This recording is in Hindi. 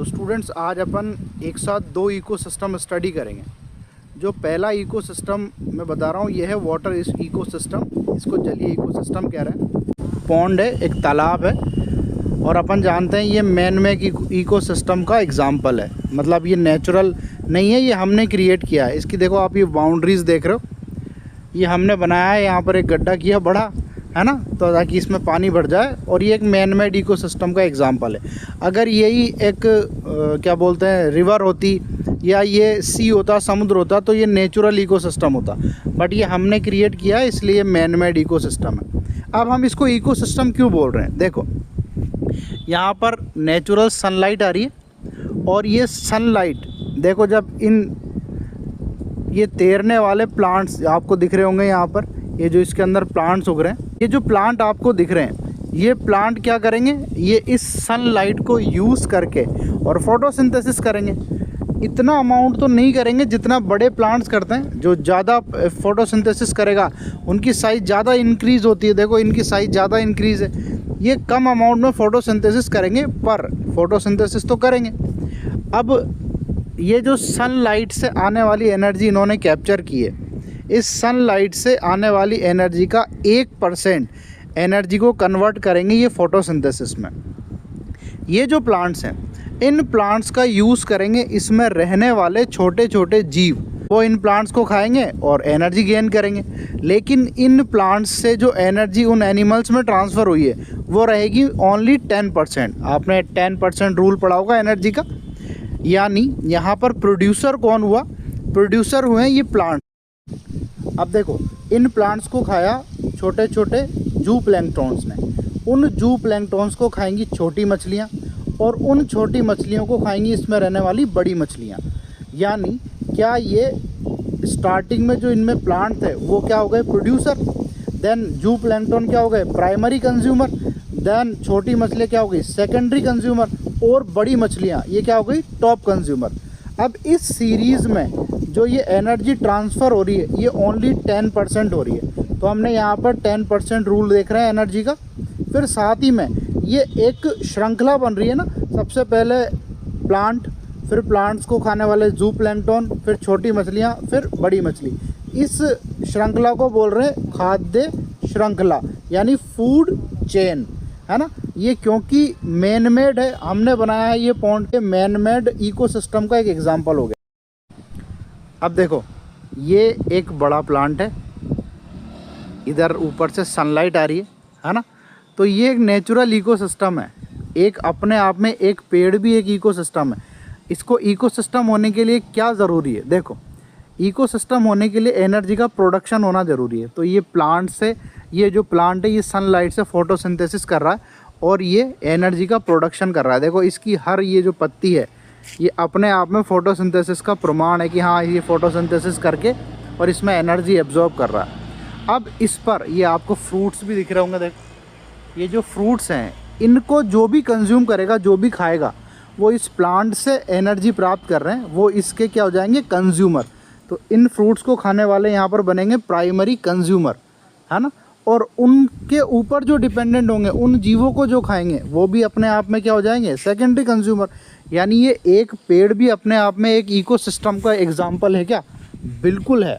तो स्टूडेंट्स आज अपन एक साथ दो इकोसिस्टम स्टडी करेंगे। जो पहला इकोसिस्टम मैं बता रहा हूँ ये है वाटर इकोसिस्टम, इसको जलीय इकोसिस्टम कह रहे हैं। पॉन्ड है, एक तालाब है, और अपन जानते हैं ये मैन मेड इकोसिस्टम का एग्जाम्पल है। मतलब ये नेचुरल नहीं है, ये हमने क्रिएट किया है। इसकी देखो आप ये बाउंड्रीज देख रहे हो, ये हमने बनाया है। यहाँ पर एक गड्ढा किया बड़ा, है ना, तो ताकि इसमें पानी भर जाए, और ये एक मैन मेड इकोसिस्टम का एग्जांपल है। अगर यही एक क्या बोलते हैं रिवर होती या ये सी होता, समुद्र होता, तो ये नेचुरल इकोसिस्टम होता, बट ये हमने क्रिएट किया है, इसलिए मैन मेड इकोसिस्टम है। अब हम इसको इकोसिस्टम क्यों बोल रहे हैं, देखो यहाँ पर नेचुरल सनलाइट आ रही है, और ये सनलाइट देखो जब ये तैरने वाले प्लांट्स आपको दिख रहे होंगे यहाँ पर, ये जो इसके अंदर प्लांट्स उग रहे हैं, ये जो प्लांट आपको दिख रहे हैं, ये प्लांट क्या करेंगे, ये इस सनलाइट को यूज़ करके और फोटोसिंथेसिस करेंगे। इतना अमाउंट तो नहीं करेंगे जितना बड़े प्लांट्स करते हैं। जो ज़्यादा फोटोसिंथेसिस करेगा उनकी साइज़ ज़्यादा इंक्रीज़ होती है। देखो इनकी साइज़ ज़्यादा इंक्रीज़ है। ये कम अमाउंट में फोटोसिंथेसिस करेंगे, पर फोटोसिंथेसिस तो करेंगे। अब ये जो सनलाइट से आने वाली एनर्जी इन्होंने कैप्चर की है, इस सनलाइट से आने वाली एनर्जी का 1% एनर्जी को कन्वर्ट करेंगे ये फोटोसिंथेसिस में। ये जो प्लांट्स हैं, इन प्लांट्स का यूज़ करेंगे, इसमें रहने वाले छोटे छोटे जीव वो इन प्लांट्स को खाएंगे और एनर्जी गेन करेंगे। लेकिन इन प्लांट्स से जो एनर्जी उन एनिमल्स में ट्रांसफ़र हुई है वो रहेगी ओनली 10%। आपने 10% रूल पढ़ा होगा एनर्जी का। यानी यहाँ पर प्रोड्यूसर कौन हुआ, प्रोड्यूसर हुए ये प्लांट। अब देखो इन प्लांट्स को खाया छोटे छोटे जू प्लैंक्टॉन्स ने। उन जू प्लैंक्टॉन्स को खाएंगी छोटी मछलियाँ, और उन छोटी मछलियों को खाएंगी इसमें रहने वाली बड़ी मछलियाँ। यानी क्या ये स्टार्टिंग में जो इनमें प्लांट थे वो क्या हो गए, प्रोड्यूसर। देन जू प्लैंक्टॉन क्या हो गए, प्राइमरी कंज्यूमर। देन छोटी मछलियाँ क्या हो गई, सेकेंडरी कंज्यूमर। और बड़ी मछलियाँ ये क्या हो गई, टॉप कंज्यूमर। अब इस सीरीज़ में जो ये एनर्जी ट्रांसफ़र हो रही है ये ओनली 10% हो रही है। तो हमने यहाँ पर 10% रूल देख रहे हैं एनर्जी का। फिर साथ ही में ये एक श्रृंखला बन रही है ना, सबसे पहले प्लांट, फिर प्लांट्स को खाने वाले जू प्लैंक्टन, फिर छोटी मछलियाँ, फिर बड़ी मछली। इस श्रृंखला को बोल रहे हैं खाद्य श्रृंखला, यानी फूड चेन, है ना। ये क्योंकि मैन मेड है, हमने बनाया है ये पॉन्ड के, मैन मेड इकोसिस्टम का एक एग्जांपल हो गया। अब देखो ये एक बड़ा प्लांट है, इधर ऊपर से सनलाइट आ रही है ना। तो ये एक नेचुरल इकोसिस्टम है। एक अपने आप में एक पेड़ भी एक इकोसिस्टम है। इसको इकोसिस्टम होने के लिए क्या ज़रूरी है, देखो इकोसिस्टम होने के लिए एनर्जी का प्रोडक्शन होना ज़रूरी है। तो ये प्लांट से, ये जो प्लांट है ये सनलाइट से फोटोसिंथेसिस कर रहा है और ये एनर्जी का प्रोडक्शन कर रहा है। देखो इसकी हर ये जो पत्ती है ये अपने आप में फोटोसिंथेसिस का प्रमाण है कि हाँ ये फोटोसिंथेसिस करके और इसमें एनर्जी एब्जॉर्ब कर रहा है। अब इस पर ये आपको फ्रूट्स भी दिख रहे होंगे। देखो ये जो फ्रूट्स हैं इनको जो भी कंज्यूम करेगा, जो भी खाएगा, वो इस प्लांट से एनर्जी प्राप्त कर रहे हैं, वो इसके क्या हो जाएंगे, कंज्यूमर। तो इन फ्रूट्स को खाने वाले यहाँ पर बनेंगे प्राइमरी कंज्यूमर, है ना। और उनके ऊपर जो डिपेंडेंट होंगे, उन जीवों को जो खाएंगे, वो भी अपने आप में क्या हो जाएंगे, सेकेंडरी कंज्यूमर। यानी ये एक पेड़ भी अपने आप में एक इकोसिस्टम का एग्जाम्पल है क्या, बिल्कुल है।